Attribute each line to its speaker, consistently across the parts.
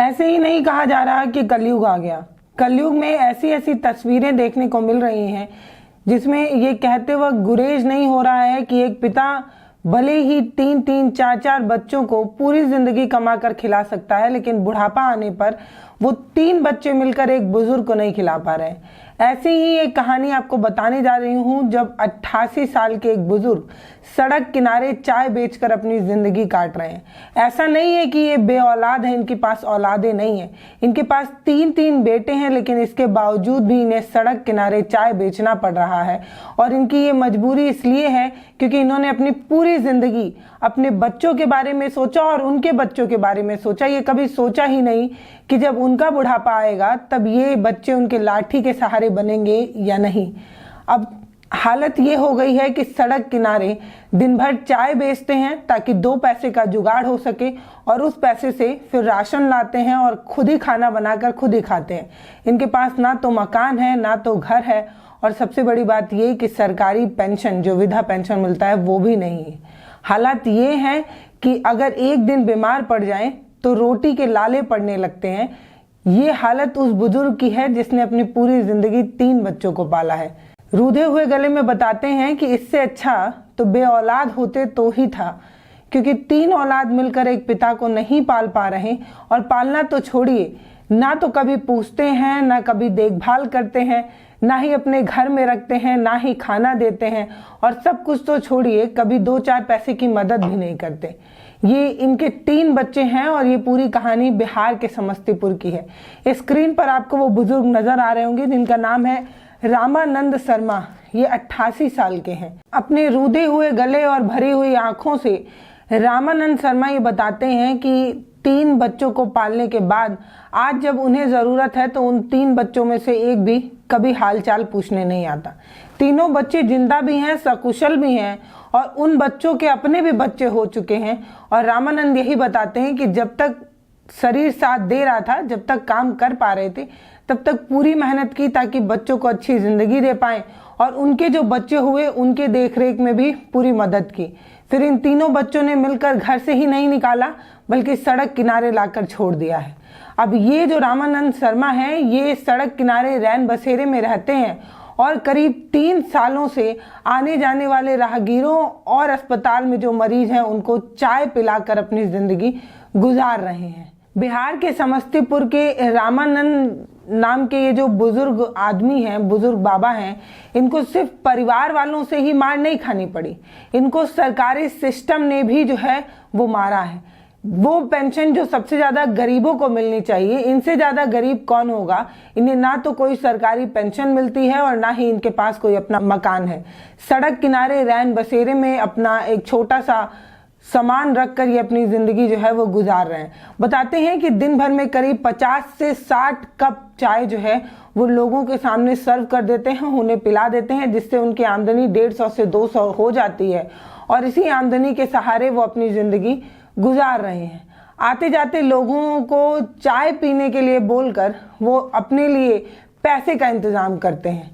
Speaker 1: ऐसे ही नहीं कहा जा रहा कि कलयुग आ गया। कलयुग में ऐसी ऐसी तस्वीरें देखने को मिल रही हैं जिसमें ये कहते वक्त गुरेज नहीं हो रहा है कि एक पिता भले ही 3-3, 4-4 बच्चों को पूरी जिंदगी कमा कर खिला सकता है, लेकिन बुढ़ापा आने पर वो 3 बच्चे मिलकर एक बुजुर्ग को नहीं खिला पा रहे हैं। ऐसी ही एक कहानी आपको बताने जा रही हूँ, जब 88 साल के एक बुजुर्ग सड़क किनारे चाय बेचकर अपनी जिंदगी काट रहे हैं। ऐसा नहीं है कि ये बे औलाद है, इनके पास औलादे नहीं है, इनके पास 3-3 बेटे हैं, लेकिन इसके बावजूद भी इन्हें सड़क किनारे चाय बेचना पड़ रहा है। और इनकी ये मजबूरी इसलिए है क्योंकि इन्होंने अपनी पूरी जिंदगी अपने बच्चों के बारे में सोचा और उनके बच्चों के बारे में सोचा। ये कभी सोचा ही नहीं कि जब उनका बुढ़ापा आएगा तब ये बच्चे उनके लाठी के सहारे बनेंगे या नहीं। अब हालत ये हो गई है कि सड़क किनारे दिन भर चाय बेचते हैं ताकि 2 पैसे का जुगाड़ हो सके, और उस पैसे से फिर राशन लाते हैं और खुद ही खाना बनाकर खुद ही खाते हैं। इनके पास ना तो मकान है, ना तो घर है, और सबसे बड़ी बात ये कि सरकारी पेंशन, जो वृद्धा पेंशन मिलता है, वो भी नहीं है। हालात ये हैं कि अगर एक दिन बीमार पड़ जाएं तो रोटी के लाले पड़ने लगते हैं। ये हालत उस बुजुर्ग की है जिसने अपनी पूरी जिंदगी 3 बच्चों को पाला है। रूधे हुए गले में बताते हैं कि इससे अच्छा तो बे औलाद होते तो ही था, क्योंकि 3 औलाद मिलकर एक पिता को नहीं पाल पा रहे, और पालना तो छोड़िए, ना तो कभी पूछते हैं, ना कभी देखभाल करते हैं, ना ही अपने घर में रखते हैं, ना ही खाना देते हैं, और सब कुछ तो छोड़िए, कभी 2-4 पैसे की मदद भी नहीं करते। ये इनके 3 बच्चे हैं और ये पूरी कहानी बिहार के समस्तीपुर की है। स्क्रीन पर आपको वो बुजुर्ग नजर आ रहे होंगे जिनका नाम है रामानंद शर्मा। ये 88 साल के हैं। अपने रूधे हुए गले और भरी हुई आंखों से रामानंद शर्मा ये बताते हैं कि 3 बच्चों को पालने के बाद आज जब उन्हें ज़रूरत है तो उन 3 बच्चों में से एक भी कभी हालचाल पूछने नहीं आता। तीनों बच्चे जिंदा भी हैं, सकुशल भी हैं, और उन बच्चों के अपने भी बच्चे हो चुके हैं। और रामानंद यही बताते हैं कि जब तक शरीर साथ दे रहा था, जब तक काम कर पा रहे थे, तब तक पूरी मेहनत की ताकि बच्चों को अच्छी ज़िंदगी दे पाएँ, और उनके जो बच्चे हुए उनके देखरेख में भी पूरी मदद की। फिर इन तीनों बच्चों ने मिलकर घर से ही नहीं निकाला, बल्कि सड़क किनारे लाकर छोड़ दिया है। अब ये जो रामानंद शर्मा हैं, ये सड़क किनारे रैन बसेरे में रहते हैं और करीब 3 सालों से आने जाने वाले राहगीरों और अस्पताल में जो मरीज हैं उनको चाय पिलाकर अपनी जिंदगी गुजार रहे हैं। बिहार के समस्तीपुर के रामानंद नाम के ये जो बुजुर्ग आदमी हैं, बुजुर्ग बाबा हैं, इनको सिर्फ परिवार वालों से ही मार नहीं खानी पड़ी, इनको सरकारी सिस्टम ने भी जो है वो मारा है। वो पेंशन जो सबसे ज्यादा गरीबों को मिलनी चाहिए, इनसे ज्यादा गरीब कौन होगा। इन्हें ना तो कोई सरकारी पेंशन मिलती है और ना ही इनके पास कोई अपना मकान है। सड़क किनारे रैन बसेरे में अपना एक छोटा सा सामान रखकर ये अपनी जिंदगी जो है वो गुजार रहे हैं। बताते हैं कि दिन भर में करीब 50 से 60 कप चाय जो है वो लोगों के सामने सर्व कर देते हैं, उन्हें पिला देते हैं, जिससे उनकी आमदनी 150 से 200 हो जाती है, और इसी आमदनी के सहारे वो अपनी जिंदगी गुजार रहे हैं। आते जाते लोगों को चाय पीने के लिए बोलकर वो अपने लिए पैसे का इंतजाम करते हैं।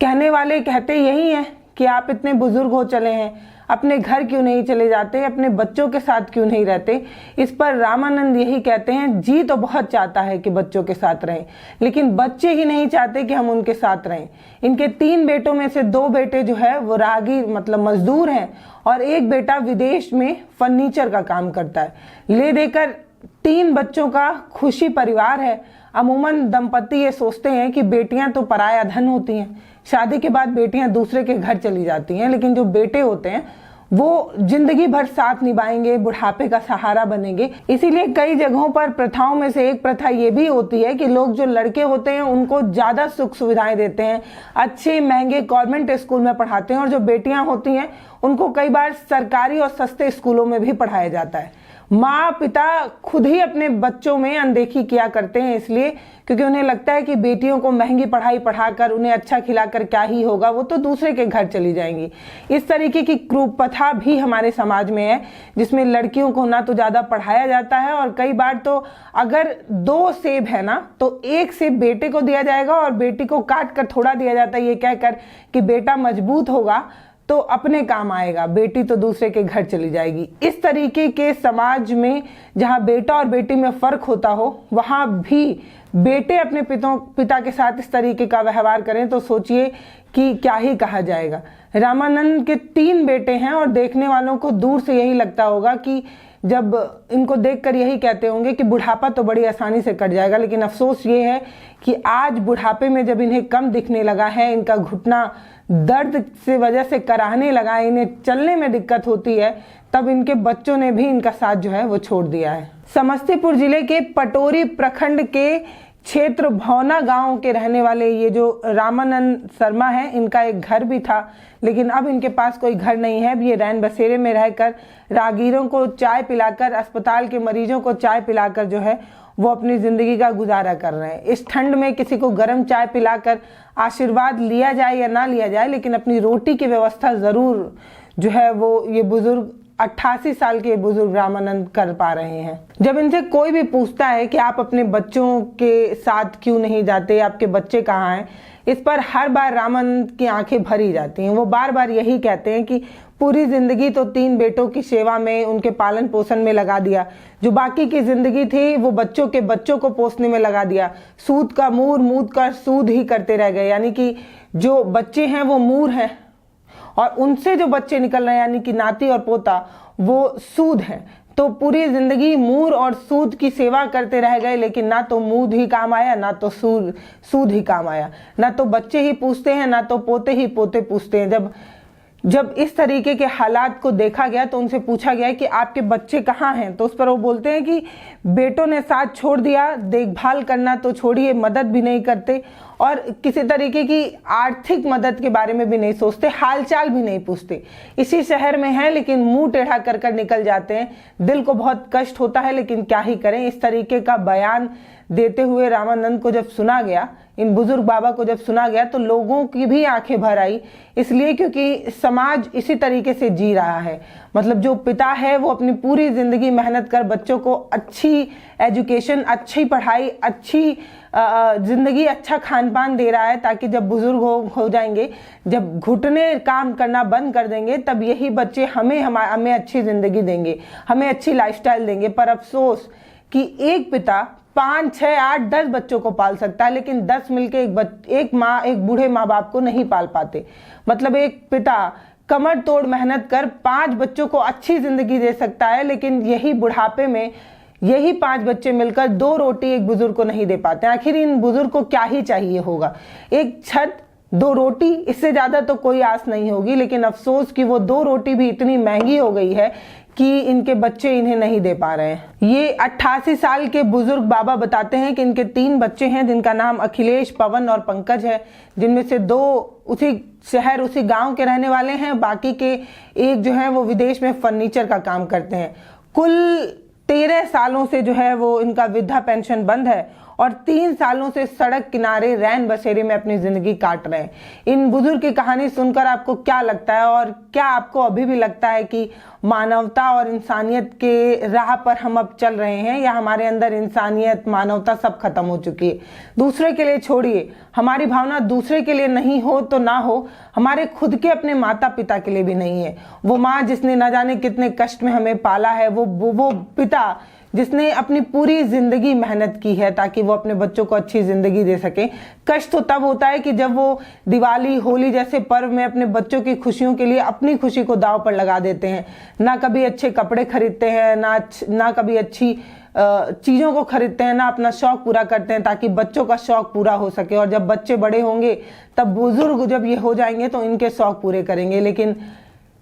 Speaker 1: कहने वाले कहते यही हैं कि आप इतने बुजुर्ग हो चले हैं, अपने घर क्यों नहीं चले जाते, अपने बच्चों के साथ क्यों नहीं रहते। इस पर रामानंद यही कहते हैं, जी तो बहुत चाहता है कि बच्चों के साथ रहें, लेकिन बच्चे ही नहीं चाहते कि हम उनके साथ रहें। इनके 3 बेटों में से 2 बेटे जो है वो राहगीर मतलब मजदूर हैं, और एक बेटा विदेश में फर्नीचर का काम करता है। ले देकर 3 बच्चों का खुशी परिवार है। अमूमन दंपति ये सोचते हैं कि बेटियां तो पराया धन होती हैं, शादी के बाद बेटियां दूसरे के घर चली जाती हैं, लेकिन जो बेटे होते हैं वो जिंदगी भर साथ निभाएंगे, बुढ़ापे का सहारा बनेंगे। इसीलिए कई जगहों पर प्रथाओं में से एक प्रथा ये भी होती है कि लोग जो लड़के होते हैं उनको ज्यादा सुख सुविधाएं देते हैं, अच्छे महंगे गवर्नमेंट स्कूल में पढ़ाते हैं, और जो बेटियां होती हैं उनको कई बार सरकारी और सस्ते स्कूलों में भी पढ़ाया जाता है। माँ पिता खुद ही अपने बच्चों में अनदेखी किया करते हैं, इसलिए क्योंकि उन्हें लगता है कि बेटियों को महंगी पढ़ाई पढ़ाकर उन्हें अच्छा खिलाकर क्या ही होगा, वो तो दूसरे के घर चली जाएंगी। इस तरीके की कुप्रथा भी हमारे समाज में है, जिसमें लड़कियों को ना तो ज्यादा पढ़ाया जाता है, और कई बार तो अगर 2 सेब है ना तो 1 सेब बेटे को दिया जाएगा और बेटी को काट कर थोड़ा दिया जाता है, ये कहकर कि बेटा मजबूत होगा तो अपने काम आएगा, बेटी तो दूसरे के घर चली जाएगी। इस तरीके के समाज में जहां बेटा और बेटी में फर्क होता हो, वहां भी बेटे अपने पिता के साथ इस तरीके का व्यवहार करें तो सोचिए कि क्या ही कहा जाएगा। रामानंद के 3 बेटे हैं और देखने वालों को दूर से यही लगता होगा कि जब इनको देखकर यही कहते होंगे कि बुढ़ापा तो बड़ी आसानी से कट जाएगा, लेकिन अफसोस ये है कि आज बुढ़ापे में जब इन्हें कम दिखने लगा है, इनका घुटना दर्द से वजह से कराहने लगा है, इन्हें चलने में दिक्कत होती है, तब इनके बच्चों ने भी इनका साथ जो है वो छोड़ दिया है। समस्तीपुर जिले के पटोरी प्रखंड के क्षेत्र भौना गांव के रहने वाले ये जो रामानंद शर्मा है, इनका एक घर भी था, लेकिन अब इनके पास कोई घर नहीं है। ये रैन बसेरे में रहकर राहगीरों को चाय पिलाकर, अस्पताल के मरीजों को चाय पिलाकर जो है वो अपनी जिंदगी का गुजारा कर रहे हैं। इस ठंड में किसी को गर्म चाय पिलाकर आशीर्वाद लिया जाए या ना लिया जाए, लेकिन अपनी रोटी की व्यवस्था जरूर जो है वो ये बुजुर्ग 88 साल के बुजुर्ग रामानंद कर पा रहे हैं। जब इनसे कोई भी पूछता है कि आप अपने बच्चों के साथ क्यों नहीं जाते, आपके बच्चे कहाँ हैं, इस पर हर बार रामानंद की आंखें भरी जाती हैं। वो बार बार यही कहते हैं कि पूरी जिंदगी तो 3 बेटों की सेवा में, उनके पालन पोषण में लगा दिया, जो बाकी की जिंदगी थी वो बच्चों के बच्चों को पोसने में लगा दिया। सूद का मूर मूद कर सूद ही करते रह गए, यानी कि जो बच्चे हैं वो मूर हैं और उनसे जो बच्चे निकल रहे हैं यानी कि नाती और पोता वो सूद है। तो पूरी जिंदगी मूर और सूद की सेवा करते रह गए, लेकिन ना तो मूद ही काम आया, ना तो सूद ही काम आया, ना तो बच्चे ही पूछते हैं, ना तो पोते ही पोते पूछते हैं। जब इस तरीके के हालात को देखा गया तो उनसे पूछा गया कि आपके बच्चे कहाँ हैं, तो उस पर वो बोलते हैं कि बेटों ने साथ छोड़ दिया, देखभाल करना तो छोड़िए, मदद भी नहीं करते और किसी तरीके की आर्थिक मदद के बारे में भी नहीं सोचते, हालचाल भी नहीं पूछते। इसी शहर में हैं लेकिन मुंह टेढ़ा कर कर निकल जाते हैं। दिल को बहुत कष्ट होता है, लेकिन क्या ही करें। इस तरीके का बयान देते हुए रामानंद को जब सुना गया, इन बुजुर्ग बाबा को जब सुना गया, तो लोगों की भी आंखें भर आई, इसलिए क्योंकि समाज इसी तरीके से जी रहा है। मतलब जो पिता है वो अपनी पूरी जिंदगी मेहनत कर बच्चों को अच्छी एजुकेशन, अच्छी पढ़ाई, अच्छी जिंदगी, अच्छा खान पान दे रहा है, ताकि जब बुजुर्ग हो जाएंगे, जब घुटने काम करना बंद कर देंगे, तब यही बच्चे हमें अच्छी जिंदगी देंगे, हमें अच्छी लाइफस्टाइल देंगे। पर अफसोस कि एक पिता 5, 6, 8, 10 बच्चों को पाल सकता है, लेकिन 10 मिलके एक बूढ़े माँ बाप को नहीं पाल पाते। मतलब एक पिता कमर तोड़ मेहनत कर 5 बच्चों को अच्छी जिंदगी दे सकता है, लेकिन यही बुढ़ापे में यही 5 बच्चे मिलकर 2 रोटी एक बुजुर्ग को नहीं दे पाते। आखिर इन बुजुर्ग को क्या ही चाहिए होगा, एक छत, 2 रोटी, इससे ज्यादा तो कोई आस नहीं होगी। लेकिन अफसोस कि वो 2 रोटी भी इतनी महंगी हो गई है कि इनके बच्चे इन्हें नहीं दे पा रहे हैं। ये 88 साल के बुजुर्ग बाबा बताते हैं कि इनके 3 बच्चे हैं, जिनका नाम अखिलेश, पवन और पंकज है, जिनमें से 2 उसी शहर, उसी गांव के रहने वाले हैं, बाकी के एक जो है वो विदेश में फर्नीचर का काम करते हैं। कुल 13 सालों से जो है वो इनका वृद्धा पेंशन बंद है और 3 सालों से सड़क किनारे रैन बसेरे में अपनी जिंदगी काट रहे हैं। इन बुजुर्ग की कहानी सुनकर आपको क्या लगता है, और क्या आपको अभी भी लगता है कि मानवता और इंसानियत के राह पर हम अब चल रहे हैं, या हमारे अंदर इंसानियत, मानवता सब खत्म हो चुकी है? दूसरे के लिए छोड़िए, हमारी भावना दूसरे के लिए नहीं हो तो ना हो, हमारे खुद के अपने माता पिता के लिए भी नहीं है। वो माँ जिसने न जाने कितने कष्ट में हमें पाला है, वो पिता जिसने अपनी पूरी जिंदगी मेहनत की है ताकि वो अपने बच्चों को अच्छी जिंदगी दे सके। कष्ट तो तब होता है कि जब वो दिवाली, होली जैसे पर्व में अपने बच्चों की खुशियों के लिए अपनी खुशी को दांव पर लगा देते हैं। ना कभी अच्छे कपड़े खरीदते हैं, ना कभी अच्छी चीजों को खरीदते हैं, ना अपना शौक पूरा करते हैं ताकि बच्चों का शौक पूरा हो सके। और जब बच्चे बड़े होंगे, तब बुजुर्ग जब ये हो जाएंगे तो इनके शौक पूरे करेंगे। लेकिन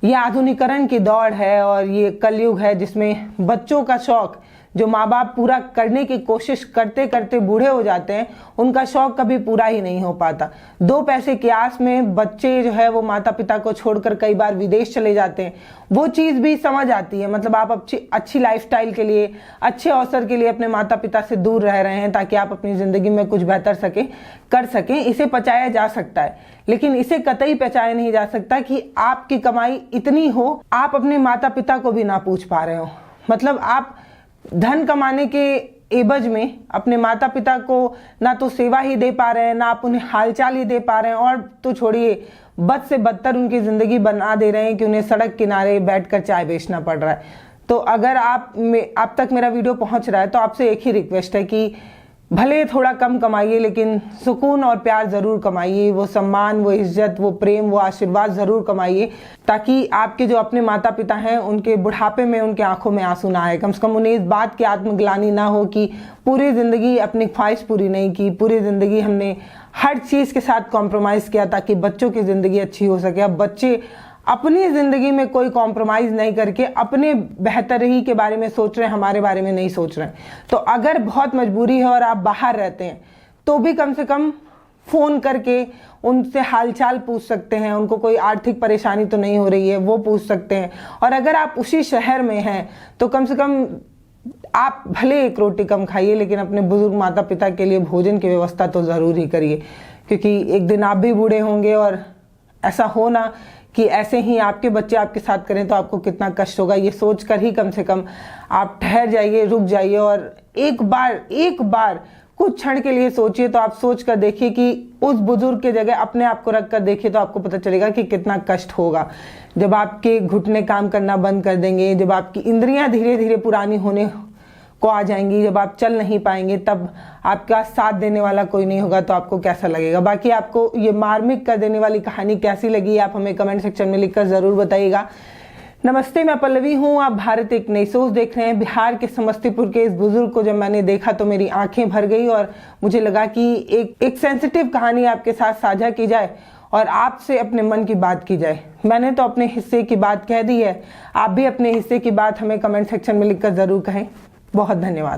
Speaker 1: ये आधुनिकीकरण की दौड़ है और ये कलयुग है जिसमें बच्चों का शौक जो माँ बाप पूरा करने की कोशिश करते करते बूढ़े हो जाते हैं, उनका शौक कभी पूरा ही नहीं हो पाता। 2 पैसे की आस में बच्चे जो है वो माता पिता को छोड़कर कई बार विदेश चले जाते हैं। वो चीज़ भी समझ आती है। मतलब आप अच्छी लाइफस्टाइल के लिए, अच्छे अवसर के लिए अपने माता पिता से दूर रह रहे हैं ताकि आप अपनी ज़िंदगी में कुछ बेहतर कर सकें। इसे पचाया जा सकता है, लेकिन इसे कतई पचाया नहीं जा सकता कि आपकी कमाई इतनी हो, आप अपने माता पिता को भी ना पूछ पा रहे हो। मतलब आप धन कमाने के एवज में अपने माता पिता को ना तो सेवा ही दे पा रहे हैं, ना आप उन्हें हालचाल ही दे पा रहे हैं, और तो छोड़िए बद से बदतर उनकी ज़िंदगी बना दे रहे हैं कि उन्हें सड़क किनारे बैठकर चाय बेचना पड़ रहा है। तो अगर आप तक मेरा वीडियो पहुंच रहा है तो आपसे एक ही रिक्वेस्ट है कि भले थोड़ा कम कमाइए लेकिन सुकून और प्यार ज़रूर कमाइए, वो सम्मान, वो इज्जत, वो प्रेम, वो आशीर्वाद ज़रूर कमाइए, ताकि आपके जो अपने माता पिता हैं उनके बुढ़ापे में उनके आंखों में आंसू ना आए। कम से कम उन्हें इस बात की आत्मग्लानि ना हो कि पूरी ज़िंदगी अपनी ख्वाहिश पूरी नहीं की, पूरी ज़िंदगी हमने हर चीज़ के साथ कॉम्प्रोमाइज़ किया ताकि बच्चों की ज़िंदगी अच्छी हो सके। अब बच्चे अपनी ज़िंदगी में कोई कॉम्प्रोमाइज़ नहीं करके अपने बेहतरी के बारे में सोच रहे हैं, हमारे बारे में नहीं सोच रहे हैं। तो अगर बहुत मजबूरी है और आप बाहर रहते हैं तो भी कम से कम फ़ोन करके उनसे हालचाल पूछ सकते हैं, उनको कोई आर्थिक परेशानी तो नहीं हो रही है वो पूछ सकते हैं। और अगर आप उसी शहर में हैं तो कम से कम आप भले एक रोटी कम खाइए लेकिन अपने बुजुर्ग माता पिता के लिए भोजन की व्यवस्था तो ज़रूर ही करिए, क्योंकि एक दिन आप भी बूढ़े होंगे और ऐसा हो ना कि ऐसे ही आपके बच्चे आपके साथ करें तो आपको कितना कष्ट होगा। ये सोचकर ही कम से कम आप ठहर जाइए, रुक जाइए और एक बार कुछ क्षण के लिए सोचिए। तो आप सोच कर देखिए कि उस बुजुर्ग के जगह अपने आप को रख कर देखिए तो आपको पता चलेगा कि कितना कष्ट होगा। जब आपके घुटने काम करना बंद कर देंगे, जब आपकी इंद्रियां धीरे धीरे पुरानी होने को आ जाएंगी, जब आप चल नहीं पाएंगे, तब आपका साथ देने वाला कोई नहीं होगा तो आपको कैसा लगेगा। बाकी आपको ये मार्मिक कर देने वाली कहानी कैसी लगी आप हमें कमेंट सेक्शन में लिखकर ज़रूर बताइएगा। नमस्ते, मैं पल्लवी हूँ, आप भारत एक नई सोच देख रहे हैं। बिहार के समस्तीपुर के इस बुजुर्ग को जब मैंने देखा तो मेरी आंखें भर गई और मुझे लगा कि एक सेंसिटिव कहानी आपके साथ साझा की जाए और आपसे अपने मन की बात की जाए। मैंने तो अपने हिस्से की बात कह दी है, आप भी अपने हिस्से की बात हमें कमेंट सेक्शन में लिखकर ज़रूर कहें। बहुत धन्यवाद।